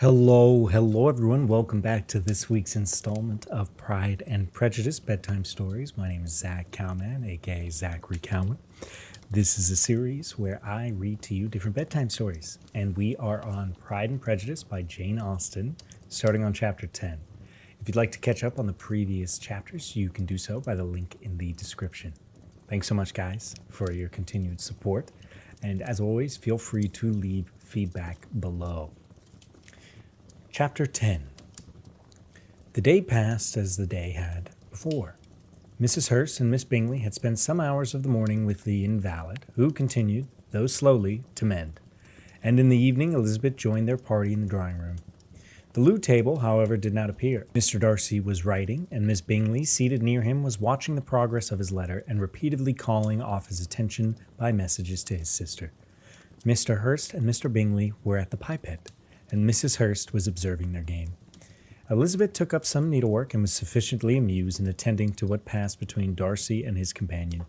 Hello everyone. Welcome back to this week's installment of Pride and Prejudice Bedtime Stories. My name is Zach Cowman, aka Zachary Cowman. This is a series where I read to you different bedtime stories, and we are on Pride and Prejudice by Jane Austen, starting on chapter 10. If you'd like to catch up on the previous chapters, you can do so by the link in the description. Thanks so much, guys, for your continued support, and as always, feel free to leave feedback below. Chapter 10. The day passed as the day had before. Mrs. Hurst and Miss Bingley had spent some hours of the morning with the invalid, who continued, though slowly, to mend, and in the evening Elizabeth joined their party in the drawing-room. The loo table, however, did not appear. Mr. Darcy was writing, and Miss Bingley, seated near him, was watching the progress of his letter and repeatedly calling off his attention by messages to his sister. Mr. Hurst and Mr. Bingley were at the pipette, and Mrs. Hurst was observing their game. Elizabeth took up some needlework and was sufficiently amused in attending to what passed between Darcy and his companion.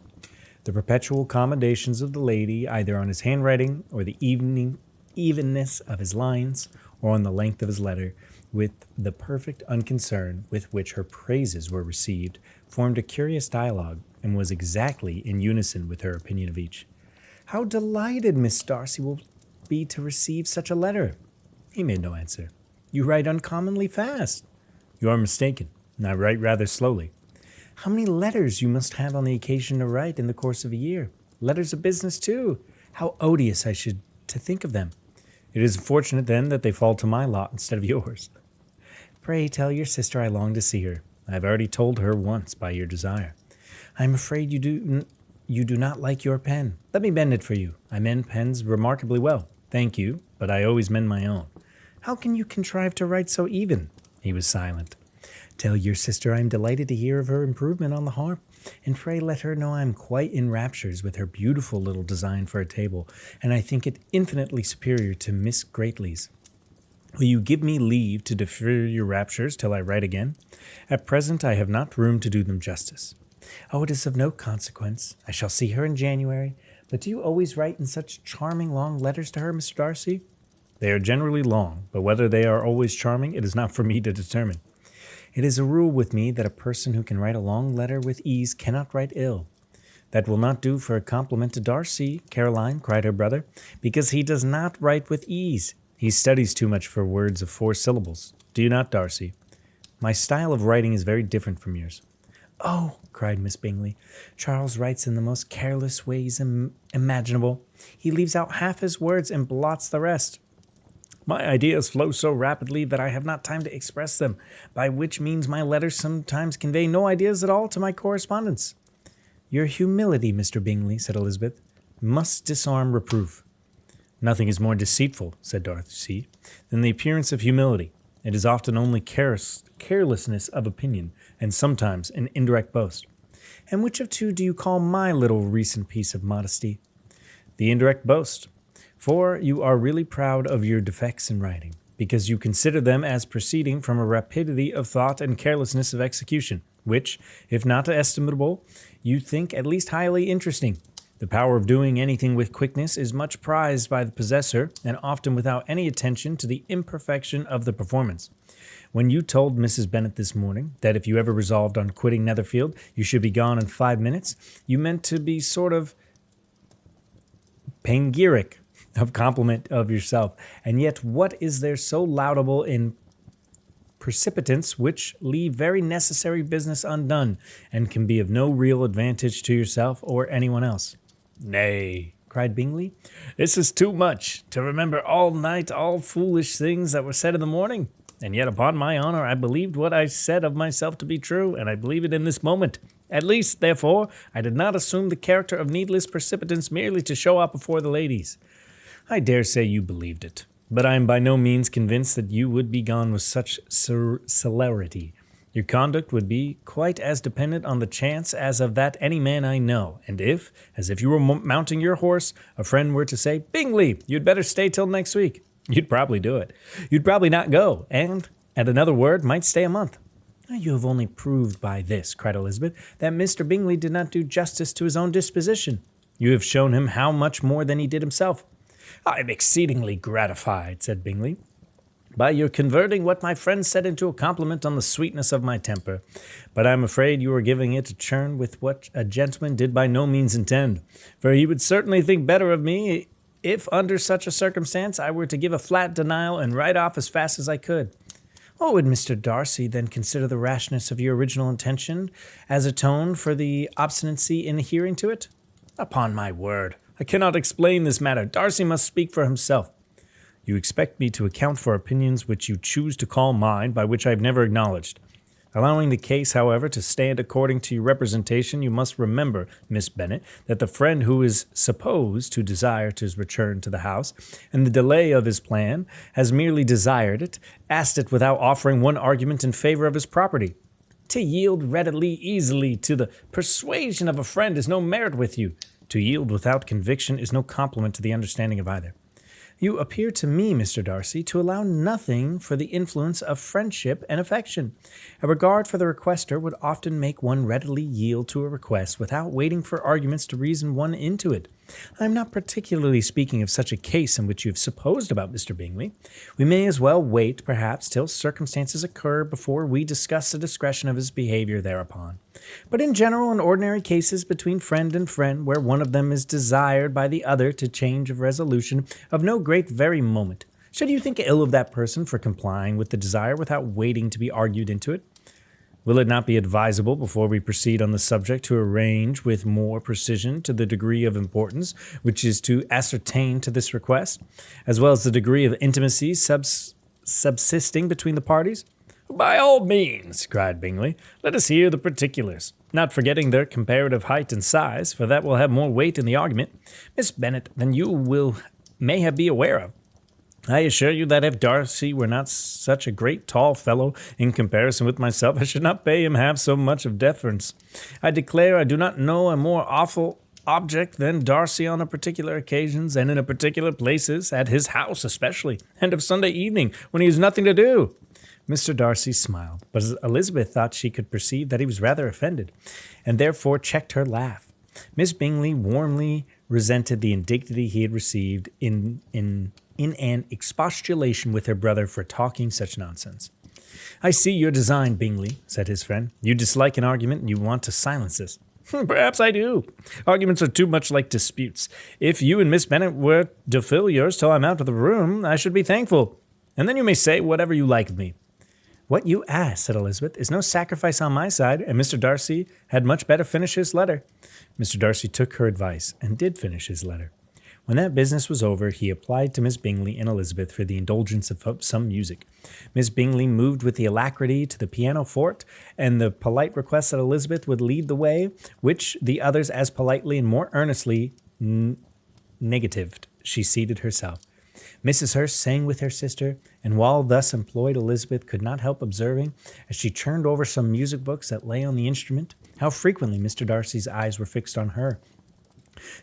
The perpetual commendations of the lady, either on his handwriting, or the evenness of his lines, or on the length of his letter, with the perfect unconcern with which her praises were received, formed a curious dialogue, and was exactly in unison with her opinion of each. "How delighted Miss Darcy will be to receive such a letter!" He made no answer. "You write uncommonly fast." "You are mistaken. I write rather slowly." "How many letters you must have on the occasion to write in the course of a year. Letters of business, too. How odious I should to think of them." "It is fortunate, then, that they fall to my lot instead of yours." "Pray tell your sister I long to see her. I have already told her once by your desire. I am afraid you do not like your pen. Let me mend it for you. I mend pens remarkably well." "Thank you, but I always mend my own." "How can you contrive to write so even?" He was silent. "Tell your sister I am delighted to hear of her improvement on the harp, and pray let her know I am quite in raptures with her beautiful little design for a table, and I think it infinitely superior to Miss Greatley's. Will you give me leave to defer your raptures till I write again? At present I have not room to do them justice." "Oh, it is of no consequence. I shall see her in January. But do you always write in such charming long letters to her, Mr. Darcy?" "They are generally long, but whether they are always charming, it is not for me to determine." "It is a rule with me that a person who can write a long letter with ease cannot write ill." "That will not do for a compliment to Darcy, Caroline," cried her brother, "because he does not write with ease. He studies too much for words of 4 syllables. Do you not, Darcy?" "My style of writing is very different from yours." "Oh," cried Miss Bingley, "Charles writes in the most careless ways imaginable. He leaves out half his words and blots the rest." "My ideas flow so rapidly that I have not time to express them, by which means my letters sometimes convey no ideas at all to my correspondents." "Your humility, Mr. Bingley," said Elizabeth, "must disarm reproof." "Nothing is more deceitful," said Darcy, "than the appearance of humility. It is often only carelessness of opinion, and sometimes an indirect boast." "And which of two do you call my little recent piece of modesty?" "The indirect boast. For you are really proud of your defects in writing, because you consider them as proceeding from a rapidity of thought and carelessness of execution, which, if not estimable, you think at least highly interesting. The power of doing anything with quickness is much prized by the possessor, and often without any attention to the imperfection of the performance. When you told Mrs. Bennet this morning that if you ever resolved on quitting Netherfield, you should be gone in 5 minutes, you meant to be sort of panegyric of compliment of yourself, and yet what is there so laudable in precipitants which leave very necessary business undone, and can be of no real advantage to yourself or anyone else?" "Nay," cried Bingley, "this is too much, to remember all night all foolish things that were said in the morning, and yet upon my honor I believed what I said of myself to be true, and I believe it in this moment. At least, therefore, I did not assume the character of needless precipitants merely to show up before the ladies." "I dare say you believed it, but I am by no means convinced that you would be gone with such celerity. Your conduct would be quite as dependent on the chance as of that any man I know, and if, as if you were mounting your horse, a friend were to say, 'Bingley, you'd better stay till next week,' you'd probably do it. You'd probably not go, and, at another word, might stay a month." "You have only proved by this," cried Elizabeth, "that Mr. Bingley did not do justice to his own disposition." "You have shown him how much more than he did himself." "I am exceedingly gratified," said Bingley. by your converting what my friend said into a compliment on the sweetness of my temper. But I'm afraid you are giving it a turn with what a gentleman did by no means intend, for he would certainly think better of me if under such a circumstance I were to give a flat denial and ride off as fast as I could. What would Mr. Darcy then consider the rashness of your original intention as atone for the obstinacy in adhering to it? Upon my word, I cannot explain this matter. Darcy must speak for himself. You expect me to account for opinions which you choose to call mine, by which I have never acknowledged. Allowing the case, however, to stand according to your representation, you must remember, Miss Bennet, that the friend who is supposed to desire his return to the house, and the delay of his plan, has merely desired it, asked it without offering one argument in favor of his property. To yield readily, easily, to the persuasion of a friend is no merit with you. To yield without conviction is no compliment to the understanding of either. You appear to me, Mr. Darcy, to allow nothing for the influence of friendship and affection. A regard for the requester would often make one readily yield to a request without waiting for arguments to reason one into it. I am not particularly speaking of such a case in which you have supposed about Mr. Bingley. We may as well wait, perhaps, till circumstances occur before we discuss the discretion of his behavior thereupon. But in general and ordinary cases between friend and friend, where one of them is desired by the other to change of resolution of no great very moment, should you think ill of that person for complying with the desire without waiting to be argued into it? Will it not be advisable, before we proceed on the subject, to arrange with more precision to the degree of importance which is to ascertain to this request, as well as the degree of intimacy subsisting between the parties? By all means, cried Bingley, let us hear the particulars, not forgetting their comparative height and size, for that will have more weight in the argument, Miss Bennet, than you may be aware of. I assure you that if Darcy were not such a great tall fellow in comparison with myself, I should not pay him half so much of deference. I declare I do not know a more awful object than Darcy on a particular occasions and in a particular places, at his house especially, and of Sunday evening, when he has nothing to do. Mr. Darcy smiled, but Elizabeth thought she could perceive that he was rather offended, and therefore checked her laugh. Miss Bingley warmly resented the indignity he had received in an expostulation with her brother for talking such nonsense. I see your design, Bingley, said his friend. You dislike an argument and you want to silence us. Perhaps I do. Arguments are too much like disputes. If you and Miss Bennet were to fill yours till I'm out of the room, I should be thankful. And then you may say whatever you like of me. What you ask, said Elizabeth, is no sacrifice on my side, and Mr. Darcy had much better finish his letter. Mr. Darcy took her advice and did finish his letter. When that business was over, he applied to Miss Bingley and Elizabeth for the indulgence of some music. Miss Bingley moved with the alacrity to the pianoforte, and the polite request that Elizabeth would lead the way, which the others as politely and more earnestly negatived. She seated herself. Mrs. Hurst sang with her sister, and while thus employed, Elizabeth could not help observing, as she turned over some music books that lay on the instrument, how frequently Mr. Darcy's eyes were fixed on her.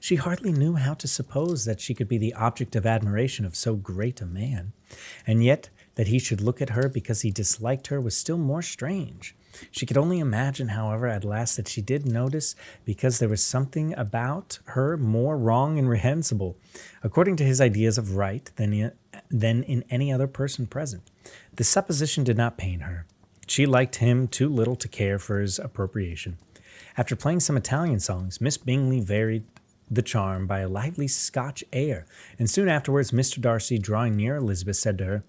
She hardly knew how to suppose that she could be the object of admiration of so great a man, and yet that he should look at her because he disliked her was still more strange. She could only imagine, however, at last that she did notice because there was something about her more wrong and reprehensible, according to his ideas of right, than in any other person present. The supposition did not pain her. She liked him too little to care for his appropriation. After playing some Italian songs, Miss Bingley varied the charm by a lively Scotch air, and soon afterwards Mr. Darcy, drawing near Elizabeth, said to her,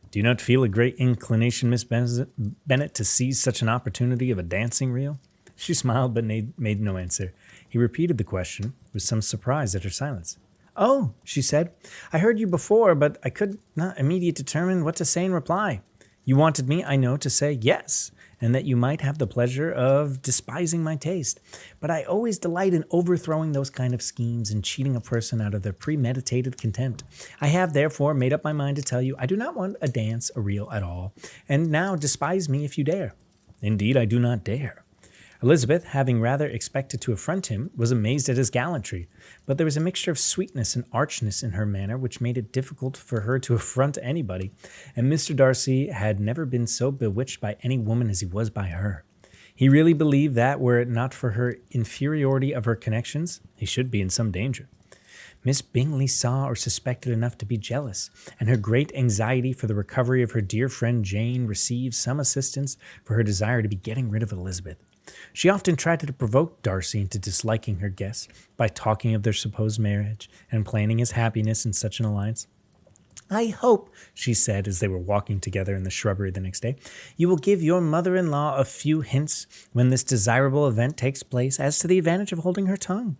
Do you not feel a great inclination, Miss Bennet, to seize such an opportunity of a dancing reel? She smiled, but made no answer. He repeated the question, with some surprise at her silence. Oh, she said, I heard you before, but I could not immediately determine what to say in reply. You wanted me, I know, to say yes, and that you might have the pleasure of despising my taste. But I always delight in overthrowing those kind of schemes and cheating a person out of their premeditated contempt. I have, therefore, made up my mind to tell you I do not want a dance, a reel at all, and now despise me if you dare. Indeed, I do not dare. Elizabeth, having rather expected to affront him, was amazed at his gallantry, but there was a mixture of sweetness and archness in her manner which made it difficult for her to affront anybody, and Mr. Darcy had never been so bewitched by any woman as he was by her. He really believed that, were it not for her inferiority of her connections, he should be in some danger. Miss Bingley saw or suspected enough to be jealous, and her great anxiety for the recovery of her dear friend Jane received some assistance for her desire to be getting rid of Elizabeth. She often tried to provoke Darcy into disliking her guest by talking of their supposed marriage and planning his happiness in such an alliance. "I hope," she said as they were walking together in the shrubbery the next day, "you will give your mother-in-law a few hints when this desirable event takes place as to the advantage of holding her tongue.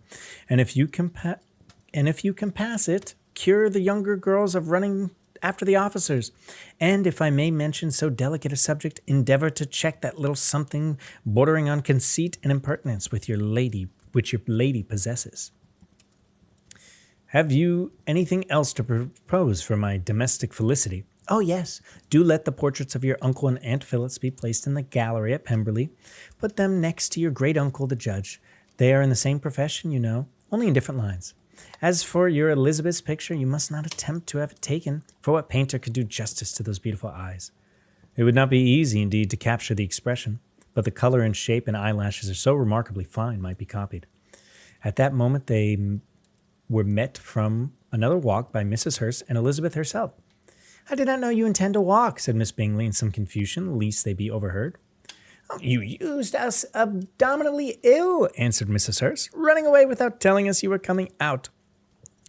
And if you can pass it, cure the younger girls of running after the officers. And if I may mention so delicate a subject, endeavor to check that little something bordering on conceit and impertinence which your lady possesses. Have you anything else to propose for my domestic felicity? Oh, yes. Do let the portraits of your uncle and Aunt Phillips be placed in the gallery at Pemberley. Put them next to your great uncle, the judge. They are in the same profession, you know, only in different lines. As for your Elizabeth's picture, you must not attempt to have it taken, for what painter could do justice to those beautiful eyes? It would not be easy, indeed, to capture the expression, but the color and shape and eyelashes are so remarkably fine might be copied." At that moment they were met from another walk by Mrs. Hurst and Elizabeth herself. "I did not know you intend to walk," said Miss Bingley in some confusion, lest they be overheard. "Oh, you used us abominably ill," answered Mrs. Hurst, "running away without telling us you were coming out."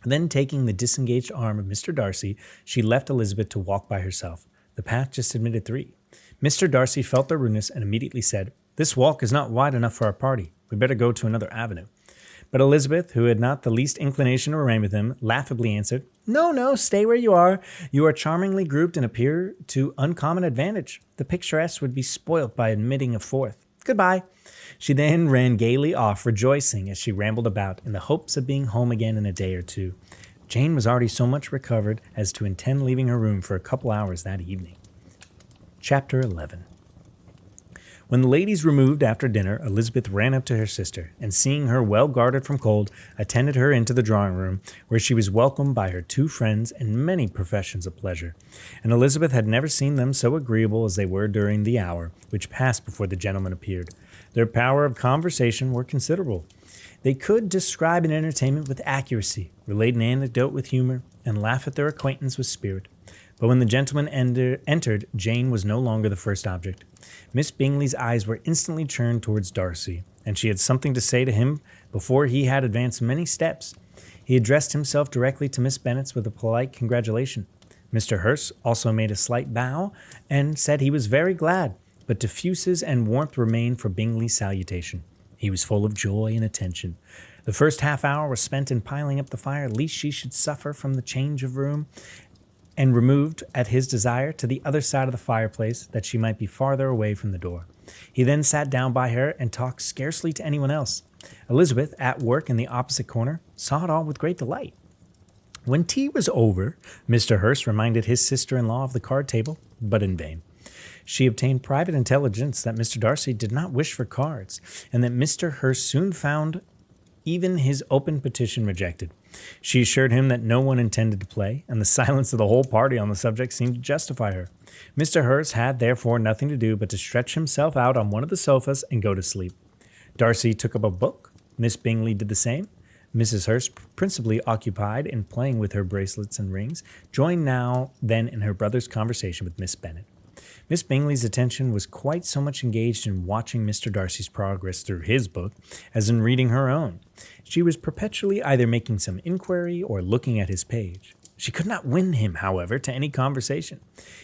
Then, taking the disengaged arm of Mr. Darcy, she left Elizabeth to walk by herself. The path just admitted 3. Mr. Darcy felt their rudeness and immediately said, "This walk is not wide enough for our party. We'd better go to another avenue." But Elizabeth, who had not the least inclination to remain with him, laughably answered, No, stay where you are. You are charmingly grouped and appear to uncommon advantage. The picturesque would be spoilt by admitting a fourth. Goodbye." She then ran gaily off, rejoicing as she rambled about in the hopes of being home again in a day or 2. Jane was already so much recovered as to intend leaving her room for a couple hours that evening. Chapter 11. When the ladies removed after dinner, Elizabeth ran up to her sister, and seeing her well guarded from cold, attended her into the drawing-room, where she was welcomed by her 2 friends and many professions of pleasure. And Elizabeth had never seen them so agreeable as they were during the hour which passed before the gentlemen appeared. Their power of conversation were considerable. They could describe an entertainment with accuracy, relate an anecdote with humor, and laugh at their acquaintance with spirit. But when the gentleman entered, Jane was no longer the first object. Miss Bingley's eyes were instantly turned towards Darcy, and she had something to say to him before he had advanced many steps. He addressed himself directly to Miss Bennet with a polite congratulation. Mr. Hurst also made a slight bow, and said he was very glad, but diffuses and warmth remained for Bingley's salutation. He was full of joy and attention. The first half-hour was spent in piling up the fire, lest she should suffer from the change of room, and removed, at his desire, to the other side of the fireplace, that she might be farther away from the door. He then sat down by her and talked scarcely to anyone else. Elizabeth, at work in the opposite corner, saw it all with great delight. When tea was over, Mr. Hurst reminded his sister-in-law of the card-table, but in vain. She obtained private intelligence that Mr. Darcy did not wish for cards, and that Mr. Hurst soon found even his open petition rejected. She assured him that no one intended to play, and the silence of the whole party on the subject seemed to justify her. Mr. Hurst had therefore nothing to do but to stretch himself out on one of the sofas and go to sleep. Darcy took up a book. Miss Bingley did the same. Mrs. Hurst, principally occupied in playing with her bracelets and rings, joined then in her brother's conversation with Miss Bennet. Miss Bingley's attention was quite so much engaged in watching Mr. Darcy's progress through his book as in reading her own. She was perpetually either making some inquiry or looking at his page. She could not win him, however, to any conversation.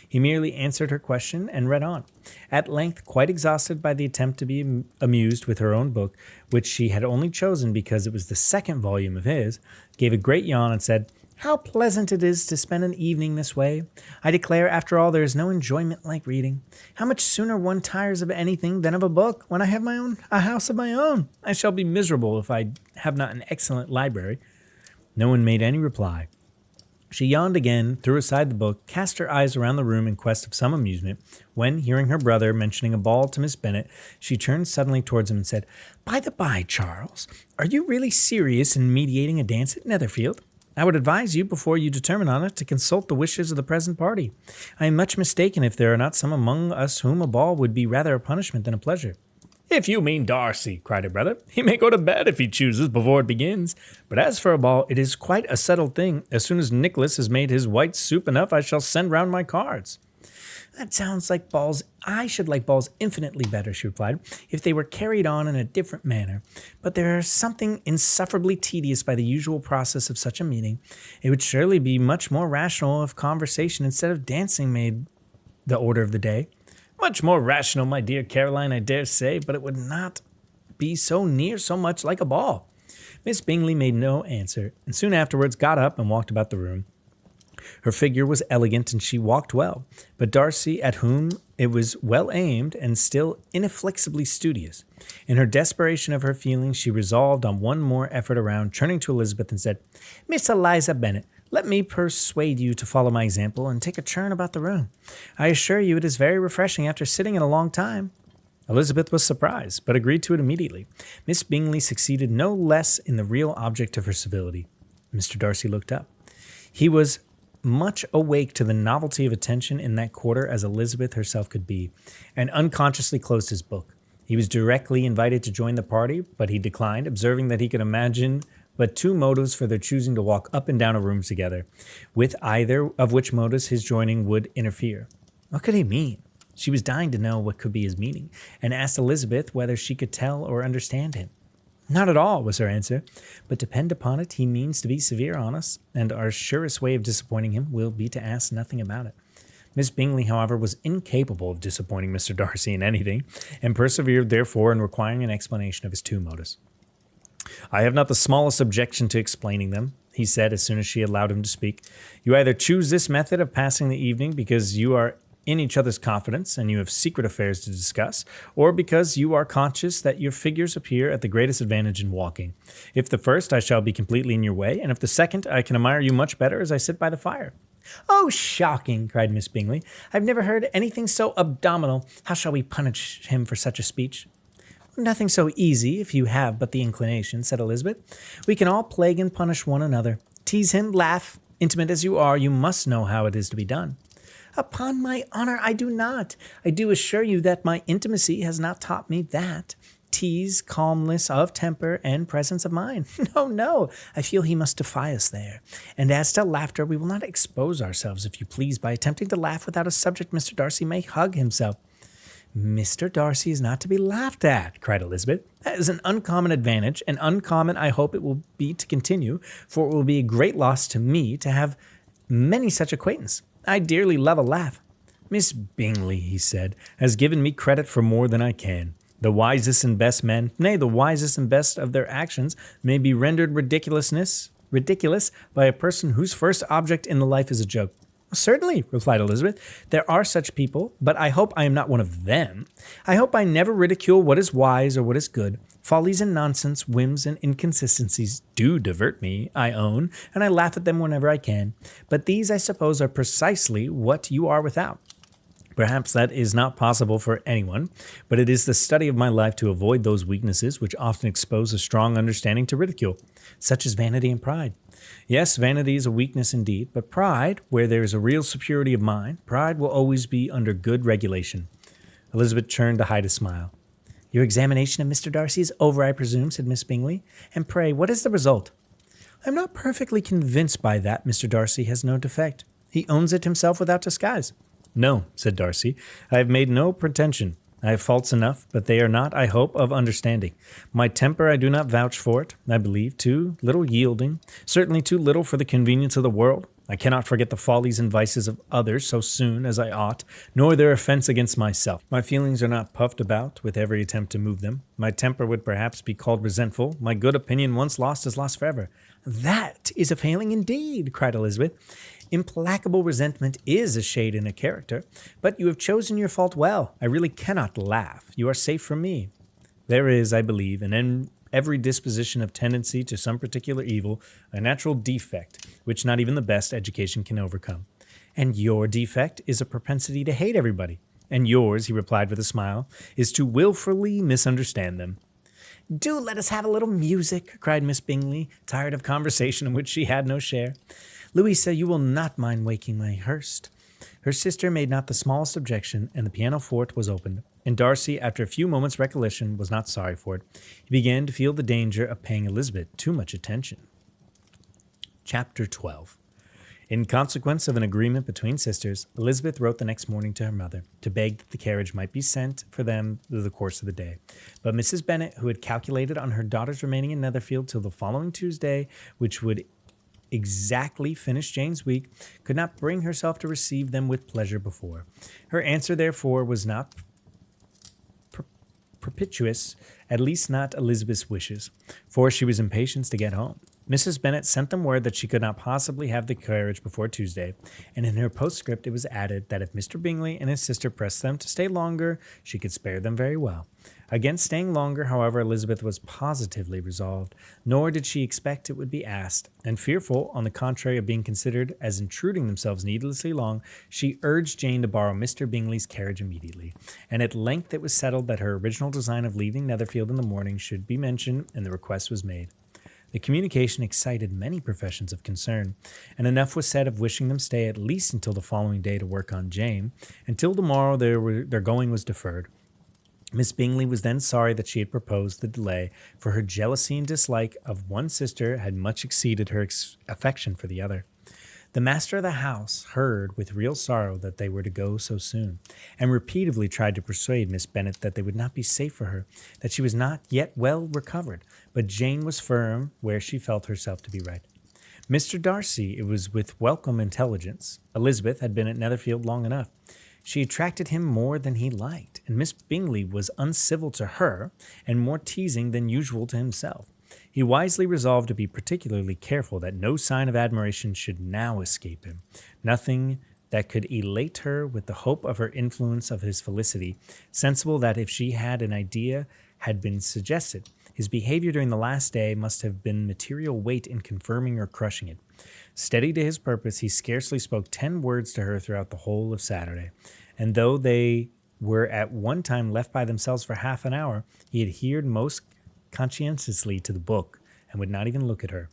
He merely answered her question and read on. At length, quite exhausted by the attempt to be amused with her own book, which she had only chosen because it was the 2nd volume of his, gave a great yawn and said, "How pleasant it is to spend an evening this way. I declare, after all, there is no enjoyment like reading. How much sooner one tires of anything than of a book. When I have a house of my own, I shall be miserable if I have not an excellent library." No one made any reply. She yawned again, threw aside the book, cast her eyes around the room in quest of some amusement, when, hearing her brother mentioning a ball to Miss Bennet, she turned suddenly towards him and said, "By the by, Charles, are you really serious in meditating a dance at Netherfield? I would advise you, before you determine on it, to consult the wishes of the present party. I am much mistaken if there are not some among us whom a ball would be rather a punishment than a pleasure." "If you mean Darcy," cried her brother, "he may go to bed if he chooses before it begins. But as for a ball, it is quite a settled thing. As soon as Nicholas has made his white soup enough, I shall send round my cards." "That sounds like balls. I should like balls infinitely better," she replied, "if they were carried on in a different manner. But there is something insufferably tedious by the usual process of such a meeting. It would surely be much more rational if conversation instead of dancing made the order of the day." "Much more rational, my dear Caroline, I dare say, but it would not be so near so much like a ball." Miss Bingley made no answer, and soon afterwards got up and walked about the room. Her figure was elegant and she walked well, but Darcy, at whom it was well aimed and still inflexibly studious. In her desperation of her feelings, she resolved on one more effort around, turning to Elizabeth and said, "Miss Eliza Bennet, let me persuade you to follow my example and take a turn about the room. I assure you it is very refreshing after sitting in a long time." Elizabeth was surprised, but agreed to it immediately. Miss Bingley succeeded no less in the real object of her civility. Mr. Darcy looked up. He was much awake to the novelty of attention in that quarter as Elizabeth herself could be, and unconsciously closed his book. He was directly invited to join the party, but he declined, observing that he could imagine but two motives for their choosing to walk up and down a room together, with either of which motives his joining would interfere. What could he mean? She was dying to know what could be his meaning, and asked Elizabeth whether she could tell or understand him. "Not at all," was her answer, "but depend upon it, he means to be severe on us, and our surest way of disappointing him will be to ask nothing about it." Miss Bingley, however, was incapable of disappointing Mr. Darcy in anything, and persevered therefore in requiring an explanation of his two motives. "I have not the smallest objection to explaining them," he said as soon as she allowed him to speak. "You either choose this method of passing the evening because you are in each other's confidence and you have secret affairs to discuss, or because you are conscious that your figures appear at the greatest advantage in walking. If the first, I shall be completely in your way, and if the second, I can admire you much better as I sit by the fire." "Oh, shocking!" cried Miss Bingley. "I've never heard anything so abominable. How shall we punish him for such a speech?" "Nothing so easy, if you have but the inclination," said Elizabeth. "We can all plague and punish one another. Tease him, laugh. Intimate as you are, you must know how it is to be done." "Upon my honor, I do not. I do assure you that my intimacy has not taught me that. Tease, calmness of temper, and presence of mind. No, no, I feel he must defy us there. And as to laughter, we will not expose ourselves, if you please, by attempting to laugh without a subject. Mr. Darcy may hug himself." "Mr. Darcy is not to be laughed at," cried Elizabeth. "That is an uncommon advantage, and uncommon I hope it will be to continue, for it will be a great loss to me to have many such acquaintance. I dearly love a laugh." "Miss Bingley," he said, "has given me credit for more than I can. The wisest and best men, nay, the wisest and best of their actions, may be rendered ridiculous by a person whose first object in the life is a joke." "Certainly," replied Elizabeth, "there are such people, but I hope I am not one of them. I hope I never ridicule what is wise or what is good. Follies and nonsense, whims and inconsistencies do divert me, I own, and I laugh at them whenever I can. But these, I suppose, are precisely what you are without. Perhaps that is not possible for anyone, but it is the study of my life to avoid those weaknesses which often expose a strong understanding to ridicule, such as vanity and pride. Yes, vanity is a weakness indeed, but pride, where there is a real superiority of mind, pride will always be under good regulation." Elizabeth turned to hide a smile. "Your examination of Mr. Darcy is over, I presume," said Miss Bingley. "And pray, what is the result?" "I am not perfectly convinced by that. Mr. Darcy has no defect. He owns it himself without disguise." "No," said Darcy, "I have made no pretension. I have faults enough, but they are not, I hope, of understanding. My temper, I do not vouch for it. I believe too little yielding, certainly too little for the convenience of the world. I cannot forget the follies and vices of others so soon as I ought, nor their offense against myself. My feelings are not puffed about with every attempt to move them. My temper would perhaps be called resentful. My good opinion once lost is lost forever." "That is a failing indeed," cried Elizabeth. "Implacable resentment is a shade in a character, but you have chosen your fault well. I really cannot laugh. You are safe from me." "There is, I believe, in every disposition of tendency to some particular evil, a natural defect, which not even the best education can overcome." "And your defect is a propensity to hate everybody." "And yours," he replied with a smile, "is to willfully misunderstand them." "Do let us have a little music," cried Miss Bingley, tired of conversation in which she had no share. "Louisa, you will not mind waking my Hurst." Her sister made not the smallest objection, and the pianoforte was opened, and Darcy, after a few moments' recollection, was not sorry for it. He began to feel the danger of paying Elizabeth too much attention. Chapter 12. In consequence of an agreement between sisters, Elizabeth wrote the next morning to her mother to beg that the carriage might be sent for them through the course of the day. But Mrs. Bennet, who had calculated on her daughters remaining in Netherfield till the following Tuesday, which would exactly finish Jane's week, could not bring herself to receive them with pleasure before. Her answer, therefore, was not propitious, at least not Elizabeth's wishes, for she was impatient to get home. Mrs. Bennet sent them word that she could not possibly have the carriage before Tuesday, and in her postscript it was added that if Mr. Bingley and his sister pressed them to stay longer, she could spare them very well. Against staying longer, however, Elizabeth was positively resolved, nor did she expect it would be asked, and fearful, on the contrary, of being considered as intruding themselves needlessly long, she urged Jane to borrow Mr. Bingley's carriage immediately, and at length it was settled that her original design of leaving Netherfield in the morning should be mentioned, and the request was made. The communication excited many professions of concern, and enough was said of wishing them stay at least until the following day to work on Jane. Until tomorrow their going was deferred. Miss Bingley was then sorry that she had proposed the delay, for her jealousy and dislike of one sister had much exceeded her affection for the other. The master of the house heard with real sorrow that they were to go so soon, and repeatedly tried to persuade Miss Bennet that they would not be safe for her, that she was not yet well recovered, but Jane was firm where she felt herself to be right. Mr. Darcy, it was with welcome intelligence. Elizabeth had been at Netherfield long enough. She attracted him more than he liked, and Miss Bingley was uncivil to her, and more teasing than usual to himself. He wisely resolved to be particularly careful that no sign of admiration should now escape him, nothing that could elate her with the hope of her influence of his felicity, sensible that if she had an idea had been suggested, his behavior during the last day must have been material weight in confirming or crushing it. Steady to his purpose, he scarcely spoke 10 words to her throughout the whole of Saturday, and though they were at one time left by themselves for half an hour, he adhered most conscientiously to the book, and would not even look at her.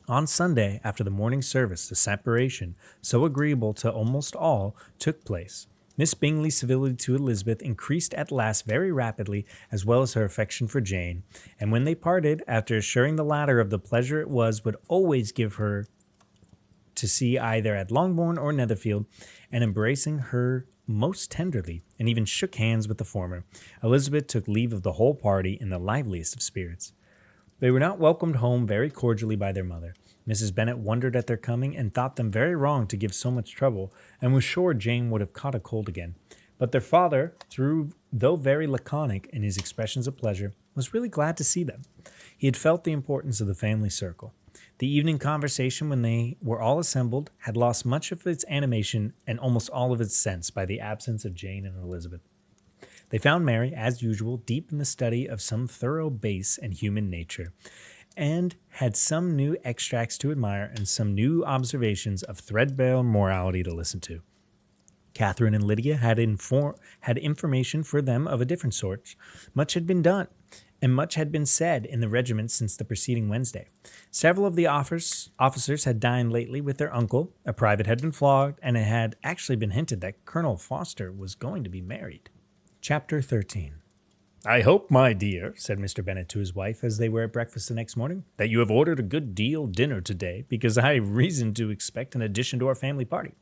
On Sunday, after the morning service, the separation, so agreeable to almost all, took place. Miss Bingley's civility to Elizabeth increased at last very rapidly, as well as her affection for Jane, and when they parted, after assuring the latter of the pleasure it would always give her to see either at Longbourn or Netherfield, and embracing her most tenderly, and even shook hands with the former, Elizabeth took leave of the whole party in the liveliest of spirits. They were not welcomed home very cordially by their mother. Mrs. Bennet wondered at their coming, and thought them very wrong to give so much trouble, and was sure Jane would have caught a cold again. But their father, though very laconic in his expressions of pleasure, was really glad to see them. He had felt the importance of the family circle. The evening conversation, when they were all assembled, had lost much of its animation and almost all of its sense by the absence of Jane and Elizabeth. They found Mary, as usual, deep in the study of some thorough base and human nature, and had some new extracts to admire and some new observations of threadbare morality to listen to. Catherine and Lydia had information for them of a different sort. Much had been done, and much had been said in the regiment since the preceding Wednesday. Several of the officers had dined lately with their uncle, a private had been flogged, and it had actually been hinted that Colonel Forster was going to be married. Chapter 13. "I hope, my dear," said Mr. Bennet to his wife as they were at breakfast the next morning, "that you have ordered a good deal dinner today, because I have reason to expect an addition to our family party."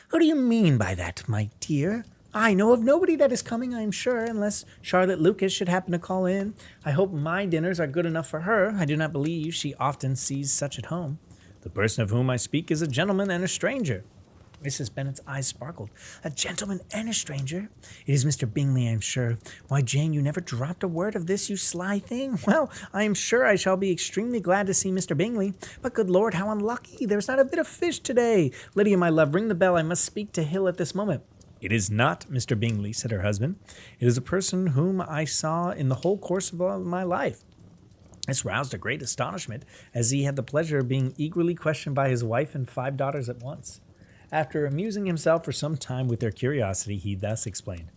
"Who do you mean by that, my dear? I know of nobody that is coming, I am sure, unless Charlotte Lucas should happen to call in. I hope my dinners are good enough for her. I do not believe she often sees such at home." "The person of whom I speak is a gentleman and a stranger." Mrs. Bennet's eyes sparkled. "A gentleman and a stranger? It is Mr. Bingley, I am sure. Why, Jane, you never dropped a word of this, you sly thing. Well, I am sure I shall be extremely glad to see Mr. Bingley. But good Lord, how unlucky! There is not a bit of fish today. Lydia, my love, ring the bell. I must speak to Hill at this moment." "It is not Mr. Bingley," said her husband. "It is a person whom I saw in the whole course of my life." This roused a great astonishment, as he had the pleasure of being eagerly questioned by his wife and 5 daughters at once. After amusing himself for some time with their curiosity, he thus explained.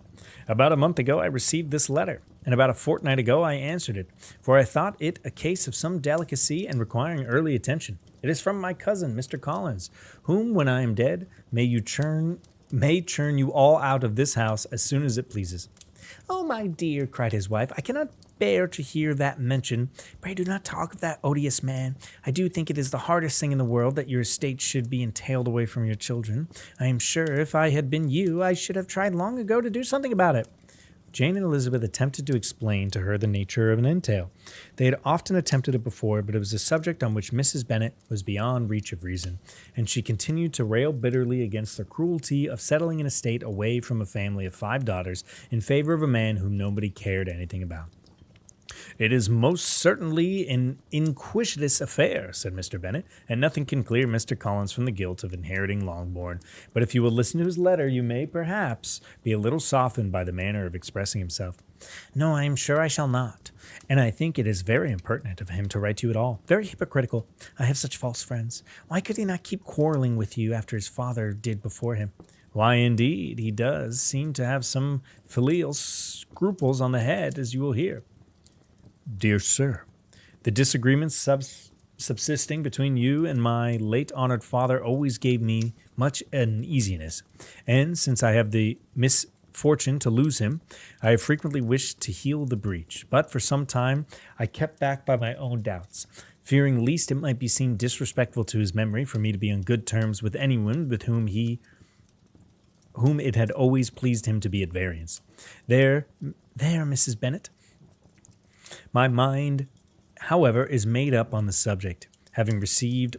"About a month ago I received this letter. and about a fortnight ago I answered it, for I thought it a case of some delicacy and requiring early attention. It is from my cousin, Mr. Collins, whom, when I am dead, may churn you all out of this house as soon as it pleases. Oh, my dear, cried his wife, I cannot bear to hear that mention. Pray do not talk of that odious man. I do think it is the hardest thing in the world that your estate should be entailed away from your children. I am sure if I had been you, I should have tried long ago to do something about it. Jane and Elizabeth attempted to explain to her the nature of an entail. They had often attempted it before, but it was a subject on which Mrs. Bennet was beyond reach of reason, and she continued to rail bitterly against the cruelty of settling an estate away from a family of 5 daughters in favor of a man whom nobody cared anything about. It is most certainly an iniquitous affair, said Mr. Bennet, and nothing can clear Mr. Collins from the guilt of inheriting Longbourn. But if you will listen to his letter, you may, perhaps, be a little softened by the manner of expressing himself. No, I am sure I shall not, and I think it is very impertinent of him to write to you at all. Very hypocritical. I have such false friends. Why could he not keep quarreling with you after his father did before him? Why, indeed, he does seem to have some filial scruples on the head, as you will hear. Dear Sir, the disagreements subsisting between you and my late honored father always gave me much uneasiness, and since I have the misfortune to lose him, I have frequently wished to heal the breach, but for some time I kept back by my own doubts, fearing lest it might be seen disrespectful to his memory for me to be on good terms with anyone with whom it had always pleased him to be at variance. There, Mrs. Bennet. My mind, however, is made up on the subject. Having received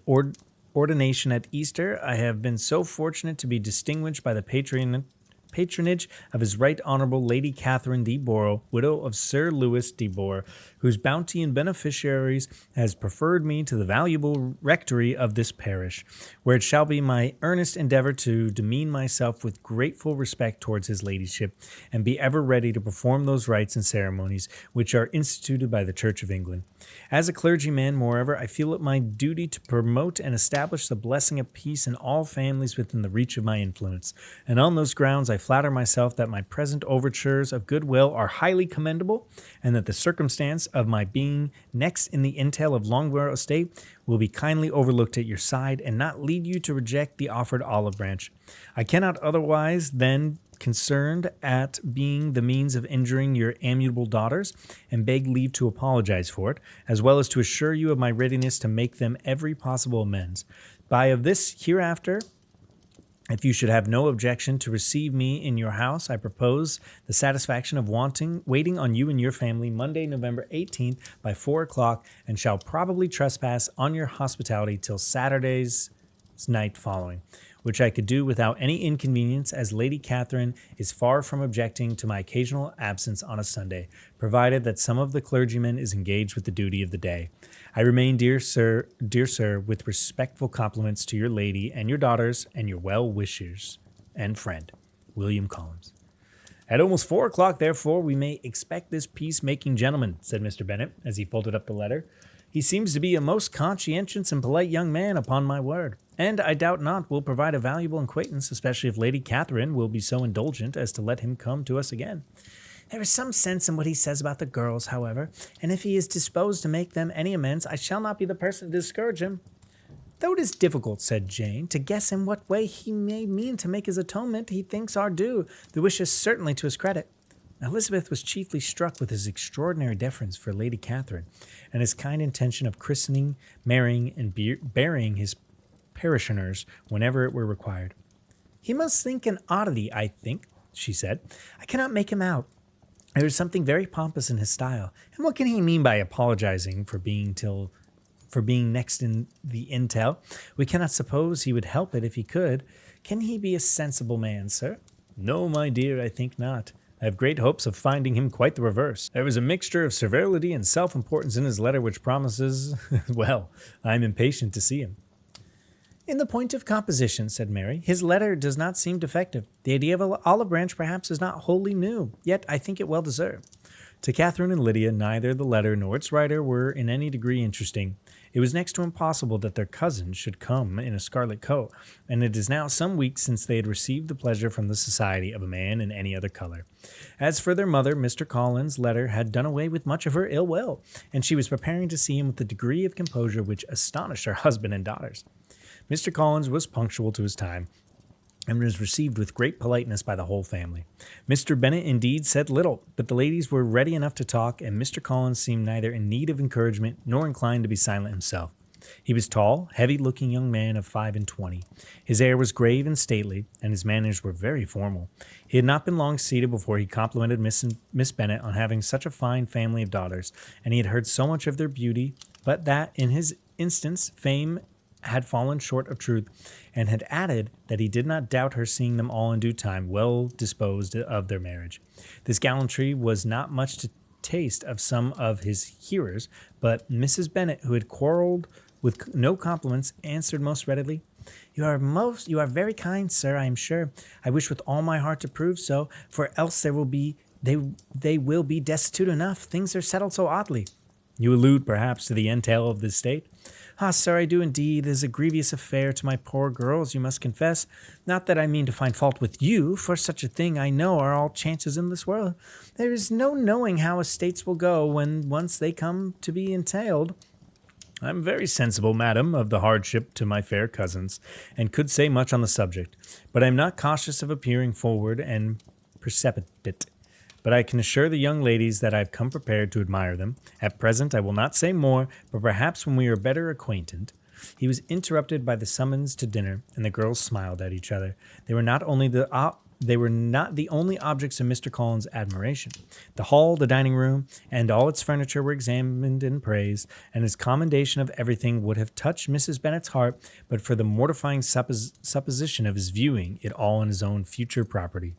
ordination at Easter, I have been so fortunate to be distinguished by the patronage of His Right Honourable Lady Catherine de Borough, widow of Sir Louis de Borough, whose bounty and beneficiaries has preferred me to the valuable rectory of this parish, where it shall be my earnest endeavour to demean myself with grateful respect towards his ladyship, and be ever ready to perform those rites and ceremonies which are instituted by the Church of England. As a clergyman, moreover, I feel it my duty to promote and establish the blessing of peace in all families within the reach of my influence, and on those grounds I flatter myself that my present overtures of goodwill are highly commendable, and that the circumstance of my being next in the entail of Longbourn estate will be kindly overlooked at your side, and not lead you to reject the offered olive branch. I cannot otherwise than concerned at being the means of injuring your amiable daughters, and beg leave to apologize for it, as well as to assure you of my readiness to make them every possible amends. By of this hereafter, if you should have no objection to receive me in your house, I propose the satisfaction of waiting on you and your family Monday, November 18th by 4 o'clock, and shall probably trespass on your hospitality till Saturday's night following, which I could do without any inconvenience, as Lady Catherine is far from objecting to my occasional absence on a Sunday, provided that some of the clergymen is engaged with the duty of the day. I remain, dear sir, with respectful compliments to your lady and your daughters and your well-wishers and friend, William Collins. At almost 4 o'clock, therefore, we may expect this peace-making gentleman, said Mr. Bennet, as he folded up the letter. He seems to be a most conscientious and polite young man, upon my word, and I doubt not will provide a valuable acquaintance, especially if Lady Catherine will be so indulgent as to let him come to us again. There is some sense in what he says about the girls, however, and if he is disposed to make them any amends, I shall not be the person to discourage him. Though it is difficult, said Jane, to guess in what way he may mean to make his atonement, he thinks our due. The wish is certainly to his credit. Elizabeth was chiefly struck with his extraordinary deference for Lady Catherine, and his kind intention of christening, marrying, and burying his parishioners whenever it were required. He must think an oddity, I think, she said. I cannot make him out. There is something very pompous in his style, and what can he mean by apologizing for being next in the entail? We cannot suppose he would help it if he could. Can he be a sensible man, sir? No, my dear, I think not. I have great hopes of finding him quite the reverse. There is a mixture of servility and self-importance in his letter which promises, well, I am impatient to see him. In the point of composition, said Mary, his letter does not seem defective. The idea of an olive branch perhaps is not wholly new, yet I think it well deserved. To Catherine and Lydia, neither the letter nor its writer were in any degree interesting. It was next to impossible that their cousin should come in a scarlet coat, and it is now some weeks since they had received the pleasure from the society of a man in any other color. As for their mother, Mr. Collins' letter had done away with much of her ill will, and she was preparing to see him with a degree of composure which astonished her husband and daughters. Mr. Collins was punctual to his time, and was received with great politeness by the whole family. Mr. Bennet indeed said little, but the ladies were ready enough to talk, and Mr. Collins seemed neither in need of encouragement nor inclined to be silent himself. He was tall, heavy-looking young man of 25. His air was grave and stately, and his manners were very formal. He had not been long seated before he complimented Miss Bennet on having such a fine family of daughters, and he had heard so much of their beauty, but that, in his instance, fame had fallen short of truth, and had added that he did not doubt her seeing them all in due time well disposed of their marriage. This gallantry was not much to taste of some of his hearers, but Mrs. Bennet, who had quarrelled with no compliments, answered most readily, You are very kind, sir, I am sure. I wish with all my heart to prove so, for else they will be destitute enough. Things are settled so oddly. You allude, perhaps, to the entail of the estate? Ah, sir, I do indeed. It is a grievous affair to my poor girls, you must confess. Not that I mean to find fault with you, for such a thing I know are all chances in this world. There is no knowing how estates will go when once they come to be entailed. I am very sensible, madam, of the hardship to my fair cousins, and could say much on the subject, but I am not cautious of appearing forward and precipitate. But I can assure the young ladies that I have come prepared to admire them. At present I will not say more, but perhaps when we are better acquainted. He was interrupted by the summons to dinner, and the girls smiled at each other. They were not the only objects of Mr. Collins' admiration. The hall, the dining room, and all its furniture were examined and praised, and his commendation of everything would have touched Mrs. Bennet's heart, but for the mortifying supposition of his viewing it all in his own future property.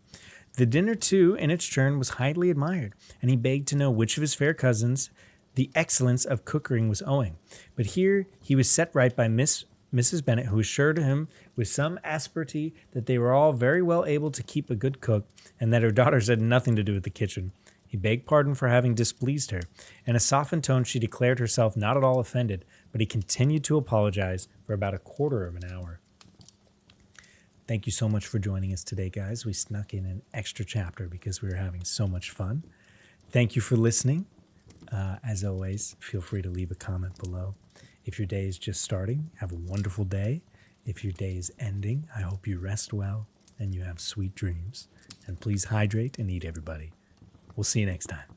The dinner, too, in its turn, was highly admired, and he begged to know which of his fair cousins the excellence of cookery was owing. But here he was set right by Mrs. Bennet, who assured him with some asperity that they were all very well able to keep a good cook, and that her daughters had nothing to do with the kitchen. He begged pardon for having displeased her. In a softened tone she declared herself not at all offended, but he continued to apologize for about a quarter of an hour. Thank you so much for joining us today, guys. We snuck in an extra chapter because we were having so much fun. Thank you for listening. As always, feel free to leave a comment below. If your day is just starting, have a wonderful day. If your day is ending, I hope you rest well and you have sweet dreams. And please hydrate and eat, everybody. We'll see you next time.